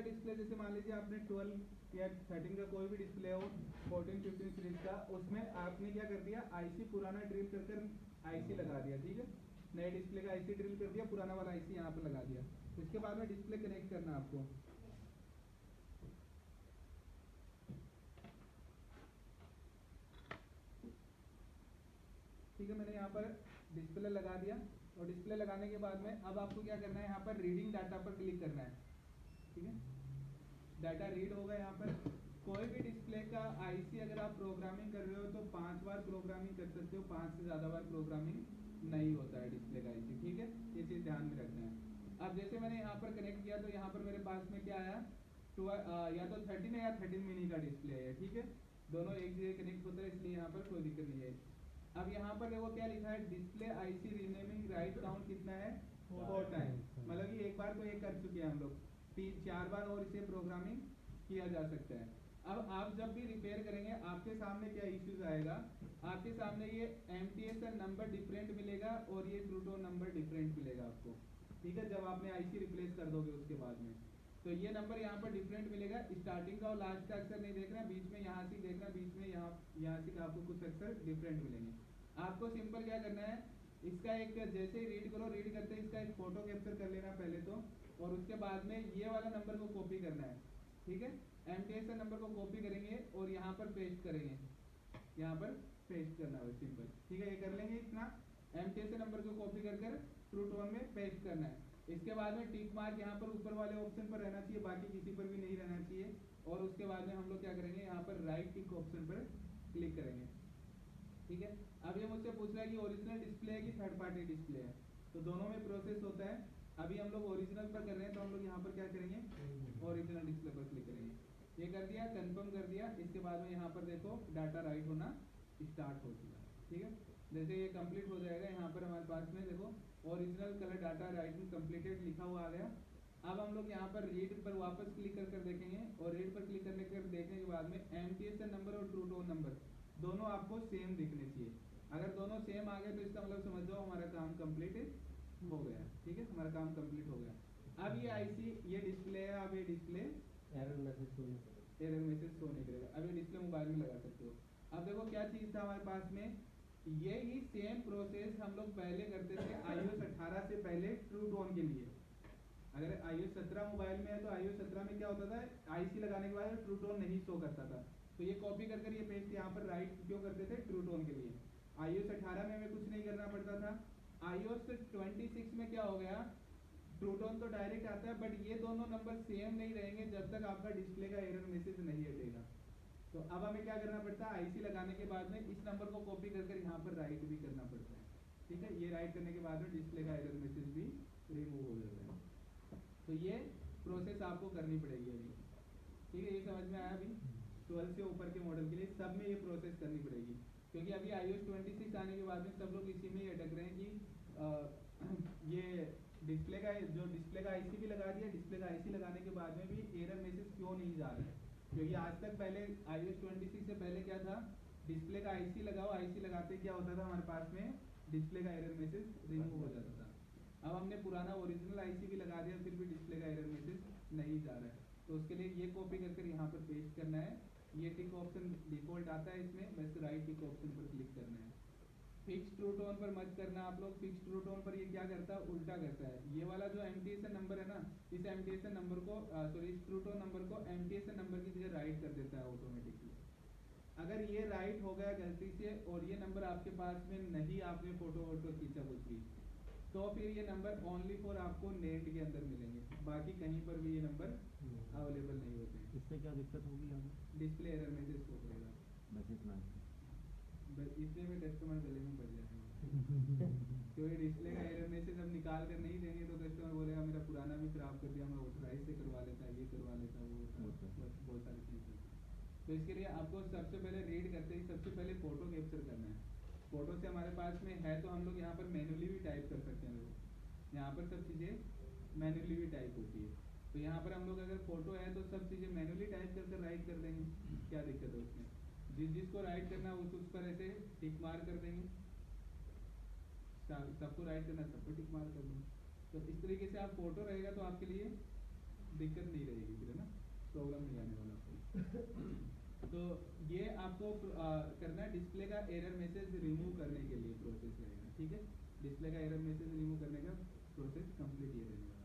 Display जैसे मान लीजिए आपने 12 या 13 का कोई भी डिस्प्ले हो 14 15 सीरीज का, उसमें आपने क्या कर दिया, आईसी पुराना ड्रिल कर कर आईसी लगा दिया, ठीक है, नए डिस्प्ले का आईसी ड्रिल कर दिया, पुराना वाला आईसी यहाँ पर लगा दिया। उसके बाद में डिस्प्ले कनेक्ट करना आपको, ठीक है, मैंने यहाँ पर डिस्प्ले लगा दिया। और डिस्प्ले लगाने के बाद में अब आपको क्या करना है, यहाँ पर रीडिंग डाटा पर क्लिक करना है, ठीक है, डाटा रीड होगा यहाँ पर। कोई भी डिस्प्ले का आईसी अगर आप प्रोग्रामिंग कर रहे हो तो 5 बार प्रोग्रामिंग कर सकते हो, 5 से ज़्यादा बार प्रोग्रामिंग नहीं होता है डिस्प्ले का आईसी, ठीक है, ये चीज़ ध्यान में रखना है। अब जैसे मैंने यहाँ पर कनेक्ट किया तो यहाँ पर मेरे पास में क्या आया, या तो 13 है या 13 मिनी का डिस्प्ले है, ठीक है, दोनों एक जगह कनेक्ट होता है, इसलिए यहाँ पर कोई दिक्कत नहीं है। अब यहाँ पर देखो क्या लिखा है, display IC renaming right count कितना है, 4 टाइम, मतलब कि एक बार तो एक कर चुके हैं हम लोग, 4 बार और इसे प्रोग्रामिंग किया जा सकता है। अब आप जब भी रिपेयर करेंगे आपके सामने क्या इश्यूज आएगा, आपके सामने ये MTSR नंबर डिफरेंट मिलेगा और ये ट्रूटोन नंबर डिफरेंट मिलेगा आपको, ठीक है, जब आपने आईसी रिप्लेस कर दोगे उसके बाद में तो ये नंबर यहाँ पर डिफरेंट मिलेगा, स्टार्टिंग का और लास्ट का अक्सर नहीं देखना, बीच में यहाँ से देखना, बीच में यहाँ से आपको कुछ अक्सर डिफरेंट मिलेंगे। आपको सिंपल क्या करना है, इसका एक जैसे ही रीड करो, रीड करते ही इसका एक फोटो कैप्चर कर लेना पहले तो, और उसके बाद में ये वाला नंबर को कॉपी करना है, ठीक है, MTSR नंबर को कॉपी करेंगे और यहाँ पर पेस्ट करेंगे, यहाँ पर पेस्ट करना है सिंपल, ठीक है, ये कर लेंगे इतना, MTSR नंबर को कॉपी कर कर ट्रूटोन में पेस्ट करना है। इसके बाद में टिक मार्क यहाँ पर ऊपर वाले ऑप्शन पर रहना चाहिए, बाकी किसी पर भी नहीं रहना चाहिए। और उसके बाद में हम लोग क्या करेंगे, यहाँ पर राइट टिक ऑप्शन पर क्लिक करेंगे, ठीक है। अब ये मुझसे पूछ रहा है कि ओरिजिनल डिस्प्ले है कि थर्ड पार्टी डिस्प्ले है, तो दोनों में प्रोसेस होता है। अभी हम लोग ओरिजिनल पर कर रहे हैं तो हम लोग यहाँ पर क्या करेंगे, ओरिजिनल डिस्प्ले पर क्लिक करेंगे, ये कर दिया, कंफर्म कर दिया। इसके बाद में यहाँ पर देखो डाटा राइट होना स्टार्ट हो चुका है, ठीक है, जैसे ये कंप्लीट हो जाएगा यहाँ पर हमारे पास में देखो original colour data writing completed लिखा हुआ आ गया। अब हम लोग यहाँ पर रीड पर वापस क्लिक कर कर देखेंगे, और रीड पर क्लिक करने कर देखने के बाद में MTSR नंबर और ट्रूटोन नंबर दोनों आपको सेम दिखने चाहिए। अगर दोनों सेम आ गए तो इसका मतलब समझ जाओ हमारा काम कंप्लीट हो गया, ठीक है, हमारा काम कंप्लीट हो गया। अब ये आईसी ये डिस्प्ले है, अब ये डिस्प्ले एरर मैसेज शो नहीं करेगा। अब ये डिस्प्ले मोबाइल में लगा सकते हो। अब देखो क्या चीज़ था हमारे पास में, यही सेम प्रोसेस हम लोग पहले करते थे iOS 18 से पहले ट्रूटोन के लिए। अगर iOS 17 मोबाइल में है तो iOS 17 में क्या होता था, आईसी लगाने के बाद ट्रूटोन नहीं शो करता था, तो ये कॉपी कर कर ये पेस्ट यहाँ पर राइट क्यों करते थे, ट्रूटोन के लिए। iOS 18 में हमें कुछ नहीं करना पड़ता था। iOS 26 में क्या हो गया, ट्रूटोन तो डायरेक्ट आता है, बट ये दोनों नंबर सेम नहीं रहेंगे जब तक आपका डिस्प्ले का एरर मैसेज नहीं हटेगा। तो अब हमें क्या करना पड़ता है, आईसी लगाने के बाद में इस नंबर को कॉपी कर कर यहाँ पर राइट भी करना पड़ता है, ठीक है, ये राइट करने के बाद में डिस्प्ले का एरर मैसेज भी रिमूव हो जाता है। तो ये प्रोसेस आपको करनी पड़ेगी अभी, ठीक है, ये समझ में आया। अभी 12 से ऊपर के मॉडल के लिए सब में ये प्रोसेस करनी पड़ेगी, क्योंकि अभी iOS 26 आने के बाद में सब लोग इसी में ही अटक रहे हैं कि ये डिस्प्ले का जो डिस्प्ले का आईसी भी लगा दिया, डिस्प्ले का आईसी लगाने के बाद में भी एरर मैसेज क्यों नहीं जा रहा है, क्योंकि आज तक पहले iOS 26 से पहले क्या था, डिस्प्ले का आईसी लगाओ, आईसी लगाते क्या होता था हमारे पास में डिस्प्ले का एरर मैसेज रिमूव हो जाता था। अब हमने पुराना ओरिजिनल आईसी भी लगा दिया, फिर भी डिस्प्ले का एरर मैसेज नहीं जा रहा है, तो उसके लिए ये कॉपी करके यहाँ पर पेस्ट करना है। ये टिक ऑप्शन डिफॉल्ट आता है इसमें, बस राइट टिक ऑप्शन पर क्लिक करना है। फिक्स ट्रूटोन पर मत करना आप लोग, फिक्स ट्रूटोन पर ये क्या करता है, उल्टा करता है। ये वाला जो MTSR नंबर है ना, इस MTSR नंबर को सॉरी इस ट्रूटोन नंबर को MTSR नंबर की जगह राइट कर देता है ऑटोमेटिकली। अगर ये राइट हो गया गलती से और ये नंबर आपके पास में नहीं, आपने फोटो वोटो खींचा कुछ भी, तो फिर ये नंबर ओनली फॉर आपको नेट के अंदर मिलेंगे, बाकी कहीं पर भी ये नंबर अवेलेबल नहीं होते हैं। इससे क्या दिक्कत होगी हमें? डिस्प्ले एरर मैसेज शो करेगा, मैसेज ना इसलिए में कस्टमर गले में पड़ जाएगा क्योंकि डिस्प्ले का एरर मैसेज अब निकाल कर नहीं देंगे तो कस्टमर बोलेगा मेरा पुराना भी खराब कर दिया, मैं ऑथराइज से करवा लेता, ये करवा लेता, वो बहुत सारी चीज़ें। तो इसके लिए आपको सबसे पहले रीड करते ही सबसे पहले फोटो कैप्चर करना है। फोटो से हमारे पास में है तो हम लोग यहाँ पर मैन्युअली भी टाइप कर सकते हैं, लोग यहाँ पर सब चीज़ें मैन्युअली भी टाइप होती है, तो यहाँ पर हम लोग अगर फोटो है तो सब चीज़ें मैन्युअली टाइप कर कर राइट कर देंगे, क्या दिक्कत है उसमें। जिसको राइट करना उस पर ऐसे टिक मार कर देंगे, सबको राइट करना सब पर टिक मार कर देंगे। तो इस तरीके से आप फोटो रहेगा तो आपके लिए दिक्कत नहीं रहेगी फिर, है ना, प्रॉब्लम नहीं आने वाला आपको। तो ये आपको करना है डिस्प्ले का एरर मैसेज रिमूव करने के लिए प्रोसेस रहेगा, ठीक है। डिस्प्ले का एरर मैसेज रिमूव करने का प्रोसेस कंप्लीट ये रहेगा।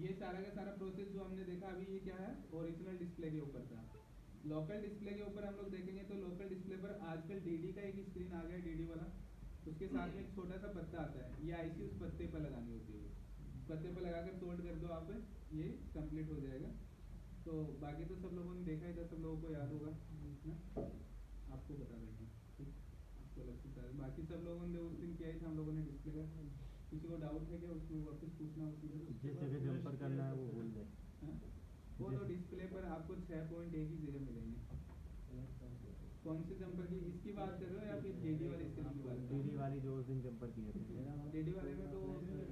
ये सारा का सारा प्रोसेस जो हमने देखा अभी, ये क्या है, ओरिजिनल डिस्प्ले के ऊपर था। लोकल डिस्प्ले के ऊपर हम लोग देखेंगे तो लोकल डिस्प्ले पर आजकल डीडी का एक स्क्रीन आ गया है, डीडी वाला, उसके साथ में एक छोटा सा पत्ता आता है, ये आईसी उस पत्ते पर लगानी होती है, पत्ते पर लगाकर सोल्ड कर दो आप, ये कंप्लीट हो जाएगा। तो बाकी तो सब लोगों ने देखा ही था, सब लोगों को याद होगा ना, आपको बता देंगे, ठीक, आपको लग सकता है। बाकी सब लोगों ने उस दिन किया ही था हम लोगों ने डिस्प्ले का। किसी को डाउट है क्या उसमें, वापस पूछना उसमें जिस जगह जंपर करना है वो बोल दे। वो तो डिस्प्ले पर आपको 6 पॉइंट एक ही जगह मिलेंगे। कौन से जंपर की, इसकी बात कर रहे हो या फिर डीडी वाली स्क्रीन की बात कर रहे हो? डीडी वाली जो उस दिन जंपर किए थे। डीडी वाले में तो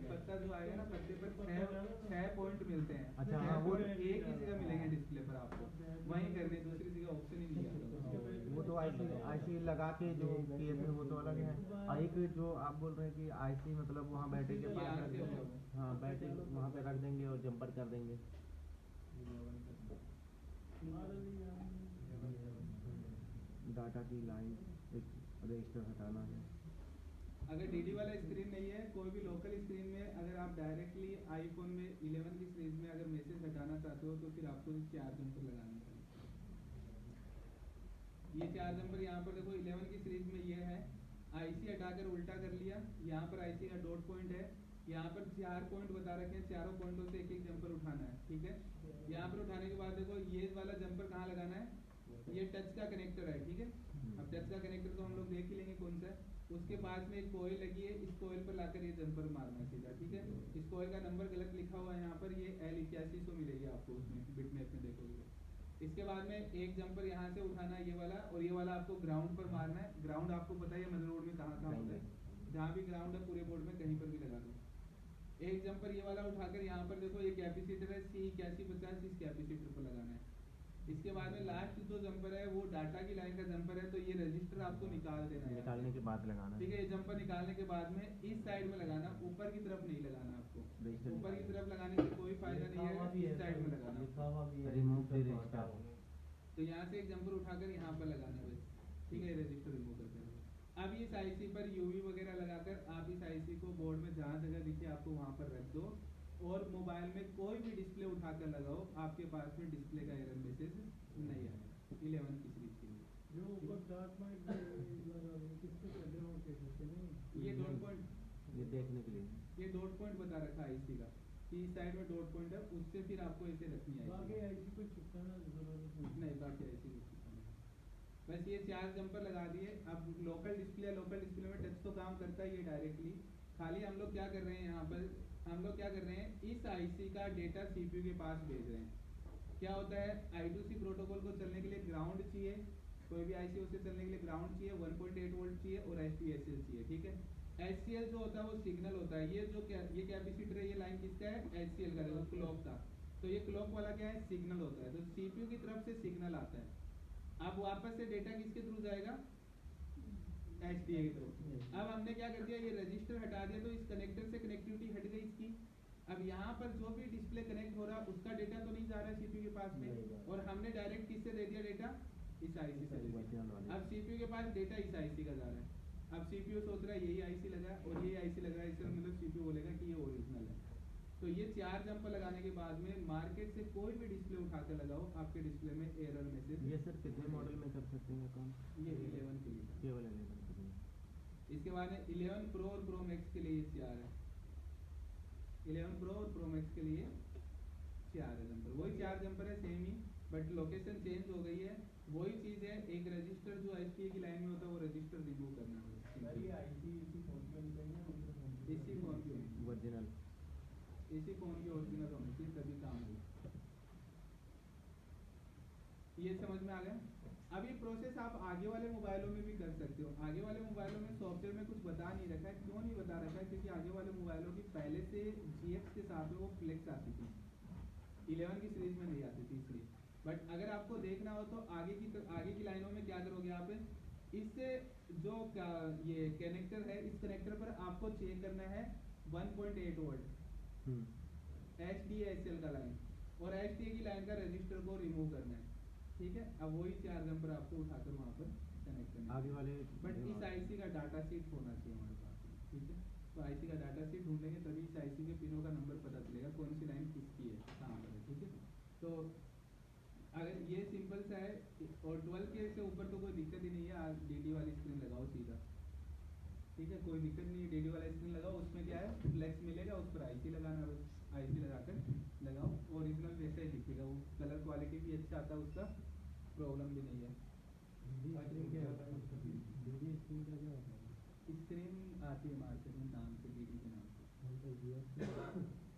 पत्ता जो आएगा ना, पत्ते पर 6 पॉइंट मिलते हैं। अच्छा, हाँ, वो एक ही जगह मिलेंगे डिस्प्ले पर आपको, वहीं करने, दूसरी जगह ऑप्शन ही नहीं है। वो तो आईसी लगा के जो किए थे वो तो अलग है, और एक जो आप बोल रहे हैं कि आईसी मतलब वहाँ बैटरी के पास रख देंगे, हाँ बैटरी वहाँ पे रख देंगे और जंपर कर देंगे। डाटा की लाइन एक रजिस्टर हटाना है। अगर डीडी वाला स्क्रीन नहीं है, कोई भी लोकल स्क्रीन में अगर आप डायरेक्टली आईफोन में 11 की सीरीज में अगर मैसेज हटाना चाहते हो तो फिर आपको 4 जंपर लगाने हैं। ये 4 जंपर यहाँ पर देखो 11 की सीरीज में ये है, आईसी हटाकर उल्टा कर लिया, यहाँ पर आईसी का डॉट पॉइंट है, यहाँ पर 4 पॉइंट बता रखे हैं, चारों पॉइंटों से एक एक जंपर उठाना है, ठीक है। यहाँ पर उठाने के बाद देखो ये वाला जंपर कहाँ लगाना है, ये टच का कनेक्टर है, ठीक है। अब टच का कनेक्टर तो हम लोग देख ही लेंगे कौन सा है, उसके पास में एक कोयल लगी है, इस कोयल पर लाकर ये जंपर मारना है सीधा, ठीक है। इस कोयल का नंबर गलत लिखा हुआ है यहाँ पर, ये L8100 मिलेगी आपको उसमें बिटमैप में देखोगे। इसके बाद में एक जंपर यहाँ से उठाना है, ये वाला, और ये वाला आपको ग्राउंड पर मारना है। ग्राउंड आपको पता है मदरबोर्ड में कहाँ कहाँ होता है, जहाँ भी ग्राउंड है पूरे बोर्ड में कहीं पर भी लगा दो। एक जंपर ये वाला उठाकर यहाँ पर देखो ये कैपेसिटर है C8150, इस कैपेसिटर पर लगाना है। इसके बाद में लास्ट जो जंपर है वो डाटा की लाइन का जंपर है, तो ये रजिस्टर आपको निकाल देना है, निकालने के बाद लगाना, ठीक है। ये जंपर निकालने के बाद में इस साइड में लगाना, ऊपर की तरफ नहीं लगाना आपको, ऊपर की तरफ लगाने से कोई फायदा नहीं है, इस साइड में लगाना। रिमूव द रजिस्टर, तो यहाँ से एक जंपर उठाकर यहाँ पर लगाना है बस, ठीक है, रजिस्टर रिमूव करते हैं। अब इस आईसी पर यूवी वगैरह लगाकर आप इस आईसी को बोर्ड में जहाँ जगह दिखे आपको वहाँ पर रख दो, और मोबाइल में कोई भी डिस्प्ले उठाकर लगाओ, आपके पास में डिस्प्ले का एरर मैसेज नहीं आएगा 11 की सीरीज के लिए। जो ऊपर डॉट पॉइंट किसके बैकग्राउंड के होते नहीं, ये डॉट पॉइंट, ये देखने के लिए ये डॉट पॉइंट बता रखा है आईसी का कि इस साइड में डॉट पॉइंट है, उससे फिर आपको ऐसे रखनी है। बाकी आईसी को चिपकाना जरूरत नहीं, बाकी आईसी को बस ये 4 जंपर लगा दिए। अब लोकल डिस्प्ले में टच तो काम करता है ये डायरेक्टली, खाली हम लोग क्या कर रहे हैं यहाँ पर, हम लोग क्या कर रहे हैं, इस आईसी का डेटा सीपीयू के पास भेज रहे हैं। क्या होता है, I2C प्रोटोकॉल को चलने के लिए ग्राउंड चाहिए, कोई भी आईसी उसे चलने के लिए ग्राउंड चाहिए, 1.8 वोल्ट चाहिए और SPSL चाहिए, ठीक है। HCL जो होता है वो सिग्नल होता है, ये जो ये कैपेसिटर है, ये लाइन किसका है, HCL का, देखो क्लॉक का, तो ये क्लॉक वाला क्या है, सिग्नल होता है, तो सीपीयू की तरफ से सिग्नल आता है। अब वापस से डेटा किसके थ्रू जाएगा, HDA की तरफ। अब हमने क्या कर दिया, ये रजिस्टर हटा दिया, तो इस कनेक्टर से कनेक्टिविटी हट गई इसकी। अब यहाँ पर जो भी डिस्प्ले कनेक्ट हो रहा है उसका डेटा तो नहीं जा रहा है सीपीयू के पास में, और हमने डायरेक्ट किससे दे दिया डेटा, इस आईसी से। अब सीपीयू के पास डेटा इस आईसी का जा रहा है। अब सीपीयू सोच रहा है यही आईसी लगा और यही आईसी लगा है, इसका मतलब सीपीयू बोलेगा कि ये ओरिजिनल है। तो ये 4 जंपर लगाने के बाद में मार्केट से कोई भी डिस्प्ले उठा कर लगाओ, आपके डिस्प्ले में एरर मैसेज। ये सर कितने मॉडल में कर सकते हैं काम? ये 11 के लिए, केवल 11 के लिए। इसके बाद 11 प्रो और प्रो मैक्स के लिए ये 4 है, 11 प्रो और प्रो मैक्स के लिए 4 है जंपर, वही 4 जंपर है same he, but location change हो गई है, वही चीज़ है। एक रजिस्टर जो HDA की लाइन में होता है वो रजिस्टर रिमूव करना है, इसी फोन की ओरिजिनल, इसी फोन की ओरिजिनल होनी चाहिए तभी काम होगा। ये समझ में आ गया। अब ये प्रोसेस आप आगे वाले मोबाइलों में भी कर सकते हो। आगे वाले मोबाइलों में सॉफ्टवेयर में कुछ बता नहीं रखा है, क्यों नहीं बता रखा है, क्योंकि आगे वाले मोबाइलों की पहले से GX के साथ में वो फ्लेक्स आती थी, 11 की सीरीज में नहीं आती थी इसलिए। बट अगर आपको देखना हो तो आगे की लाइनों में क्या करोगे आप, इससे जो ये कनेक्टर है, इस कनेक्टर पर आपको चेक करना है 1.8 वोल्ट, HDACL का लाइन, और HDA की लाइन का रजिस्टर को रिमूव करना है, ठीक है। अब वही 4 जंपर आपको उठाकर वहाँ पर कनेक्ट करना आगे वाले बट इस आईसी का डाटा शीट होना चाहिए हमारे पास में, ठीक है। तो आईसी का डाटा शीट ढूंढेंगे तभी इस आईसी के पिनों का नंबर पता चलेगा कौन सी लाइन किसकी है, कहाँ पर है, ठीक है। तो अगर ये सिंपल सा है, और 12 के से ऊपर तो कोई दिक्कत ही नहीं है, आप डीडी वाली स्क्रीन लगाओ सीधा, ठीक है, कोई दिक्कत नहीं है। डीडी वाला स्क्रीन लगाओ, उसमें क्या है फ्लेक्स मिलेगा, उस पर आईसी लगाना, बस आईसी लगाकर लगाओ, ओरिजिनल वैसा ही दिखेगा, वो कलर क्वालिटी भी अच्छा आता है, उसका प्रॉब्लम भी नहीं है। स्क्रीन क्या होता है? डीडी स्क्रीन का क्या होता है? स्क्रीन आती है मार्केट में नाम से, डीडी के नाम से। हम तो जीएक्स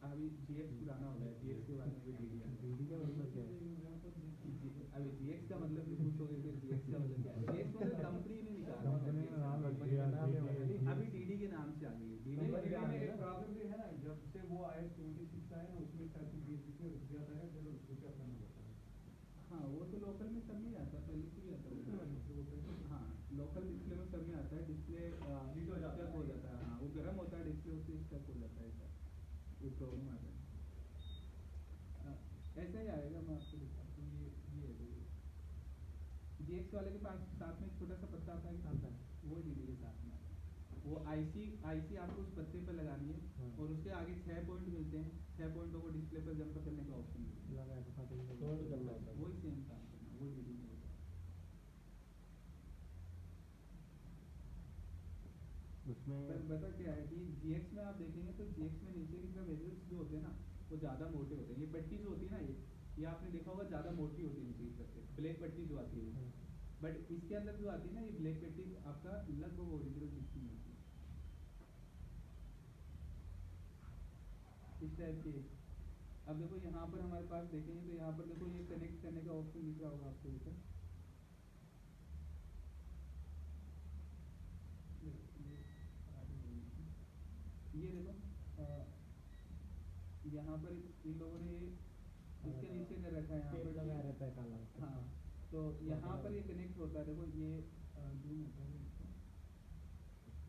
अभी जीएक्स पुराना हो गया, जीएक्स के बाद में भी डीडी आ डीडी का मतलब क्या है? अभी जीएक्स का मतलब भी पूछोगे फिर जीएक्स का मतलब क्या है? जीएक्स मतलब कंपनी ने निकाला कंपनी ने नाम रख दिया, नाम है मतलब। अभी डीडी के नाम से आ गई है, डीडी कंपनी का नाम है ना? प्रॉब्लम भी है ना, जब से वो आए 26 आए ना, उसमें शायद से 20 रुपये रुक जाता है, फिर उसको क्या करना पड़ता है। हाँ वो तो लोकल में सब में आता है, पहले से भी आता है। हाँ लोकल डिस्प्ले में सब में आता है, डिस्प्ले हीट हो जाता है। हो जाता है, हाँ वो गर्म होता है डिस्प्ले, उससे स्टक हो जाता है, ऐसा ये प्रॉब्लम आता है। ऐसा ही आएगा, मैं आपको दिखाता हूँ, ये है देखिए, जीएक्स वाले के पास साथ में एक छोटा सा पत्ता आता है, आता है। वो डीडी के साथ में आता है। वो आईसी आपको उस पत्ते पर लगानी है, हाँ। और उसके आगे 6 पॉइंट मिलते हैं, 6 पॉइंटों को डिस्प्ले पर जंप करने का ऑप्शन मिलता है, लगा के पता नहीं होल्ड करना होता है। वही सेम काम करना, वो डीडी में होता है। उसमें पर पता क्या है कि जीएक्स में आप देखेंगे तो जीएक्स में नीचे की तरफ वेजल्स जो होते हैं ना, वो ज़्यादा मोटे होते हैं। ये पट्टी जो होती है ना, ये आपने देखा होगा ज़्यादा मोटी होती है नीचे की तरफ से, ब्लैक पट्टी जो आती है वो। बट इसके अंदर जो आती है ना, ये ब्लैक पट्टी आपका लगभग ओरिजिनल दिखती नहीं होती, इस टाइप की। अब देखो यहाँ पर हमारे पास देखेंगे तो यहाँ पर देखो ये कनेक्ट करने का ऑप्शन दिख रहा होगा आपको इधर, ये देखो यहाँ पर इन लोगों ने इसके नीचे कर रखा है, यहाँ टेप पर लगाया रहता है काला। हाँ, तो यहाँ पर ये कनेक्ट होता है, देखो ये जूम होता है इसका।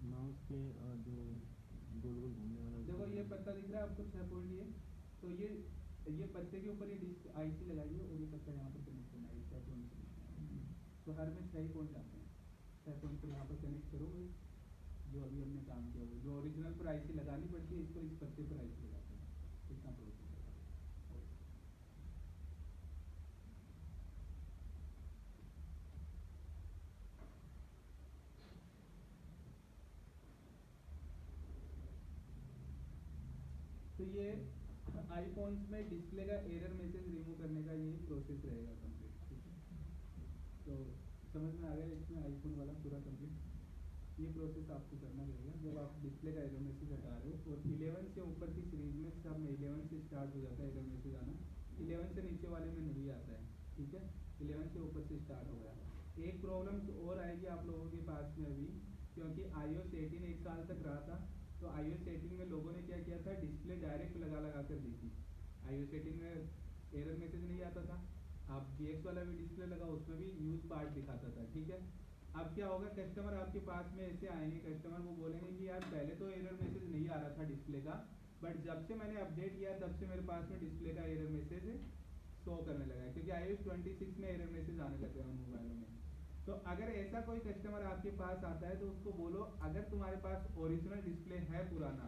माउस पे जो गोल गोल घूमने वाला देखो ये पत्ता दिख रहा है आपको 6 पॉइंट, ये तो ये पत्ते के ऊपर ये डिस्क आईसी लगाइए, और ये पत्ता यहाँ पर कनेक्ट करना है 6 पॉइंट से। तो हर में 6 ही पॉइंट आते हैं, 6 पॉइंट पर यहाँ पर कनेक्ट करो, जो अभी हमने काम किया वो जो ओरिजिनल पर आईसी लगानी पड़ती है, इसको इस पत्ते पर आईसी लगाते हैं, इतना प्रोसेस है। तो ये आईफोन्स में डिस्प्ले का एरर मैसेज रिमूव करने का ये प्रोसेस रहेगा कंप्लीट, ठीक है। तो समझ में आ गया इसमें आईफोन वाला पूरा कंप्लीट ये प्रोसेस आपको करना रहेगा जब आप डिस्प्ले का एरर मैसेज हटा रहे हो। और 11 से ऊपर की सीरीज में सब में 11 से स्टार्ट हो जाता है एरर मैसेज आना, 11 से नीचे वाले में नहीं आता है, ठीक है। 11 से ऊपर से स्टार्ट हो गया। एक प्रॉब्लम और आएगी आप लोगों के पास में अभी, क्योंकि iOS 18 1 साल तक रहा था, तो iOS 18 में लोगों ने क्या किया था, डिस्प्ले डायरेक्ट लगा कर दी थी। iOS 18 में एरर मैसेज नहीं आता था, आप GX वाला भी डिस्प्ले लगा, उसमें भी यूज पार्ट दिखाता था, ठीक है। अब क्या होगा, कस्टमर आपके पास में ऐसे आएंगे, कस्टमर वो बोलेंगे कि यार पहले तो एरर मैसेज नहीं आ रहा था डिस्प्ले का, बट जब से मैंने अपडेट किया तब से मेरे पास में डिस्प्ले का एरर मैसेज शो करने लगा है, क्योंकि iOS 26 में एरर मैसेज आने लगे हैं मोबाइलों में। तो अगर ऐसा कोई कस्टमर आपके पास आता है तो उसको बोलो, अगर तुम्हारे पास ओरिजिनल डिस्प्ले है पुराना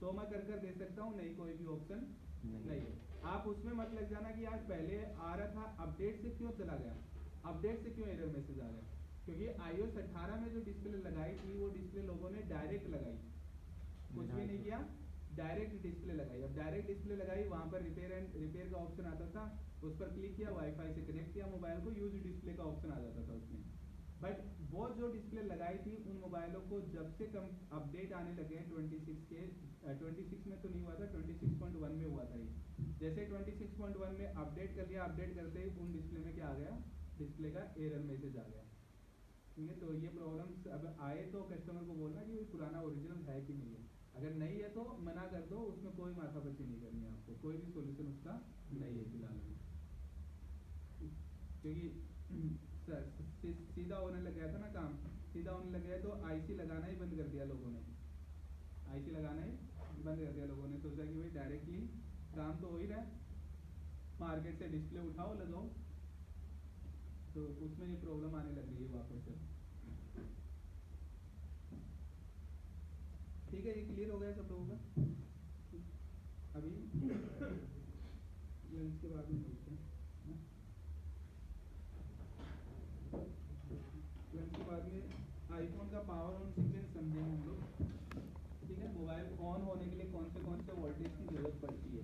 तो मैं कर दे सकता हूँ, नहीं कोई भी ऑप्शन नहीं है। आप उसमें मत लग जाना कि यार पहले आ रहा था, अपडेट से क्यों चला गया, अपडेट से क्यों एरर मैसेज आ गया, क्योंकि iOS 18 में जो डिस्प्ले लगाई थी वो डिस्प्ले लोगों ने डायरेक्ट लगाई, कुछ भी नहीं किया, डायरेक्ट डिस्प्ले लगाई। अब डायरेक्ट डिस्प्ले लगाई, वहाँ पर रिपेयर का ऑप्शन आता था, उस पर क्लिक किया, वाईफाई से कनेक्ट किया मोबाइल को, यूज डिस्प्ले का ऑप्शन आ जाता था उसमें। बट वो जो डिस्प्ले लगाई थी उन मोबाइलों को जब से कम अपडेट आने लगे हैं 26 के, 26 में तो नहीं हुआ था, 26.1 में हुआ था ये। जैसे 26.1 में अपडेट कर लिया, अपडेट करते ही उन डिस्प्ले में क्या आ गया, डिस्प्ले का एरर मैसेज आ गया, ठीक है। तो ये प्रॉब्लम्स अब आए तो कस्टमर को बोलना कि पुराना ओरिजिनल है कि नहीं है, अगर नहीं है तो मना कर दो, उसमें कोई माथापच्ची नहीं करनी है आपको, कोई भी सोल्यूशन उसका नहीं है फिलहाल में, क्योंकि सीधा होने लग गया था ना काम, सीधा होने लग गया तो आईसी लगाना ही बंद कर दिया लोगों ने, आईसी लगाना ही बंद कर दिया लोगों ने, सोचा कि भाई डायरेक्टली काम तो हो ही रहा है, मार्केट से डिस्प्ले उठाओ लगाओ, तो उसमें ये प्रॉब्लम आने लग रही है वापस से। ठीक है, ये क्लियर हो गया सब लोगों का? अभी लंच के बाद में मिलते हैं ना? लंच के बाद में आईफोन का पावर ऑन सीक्वेंस समझेंगे हम लोग। ठीक है, मोबाइल ऑन होने के लिए कौन से वोल्टेज की जरूरत पड़ती है।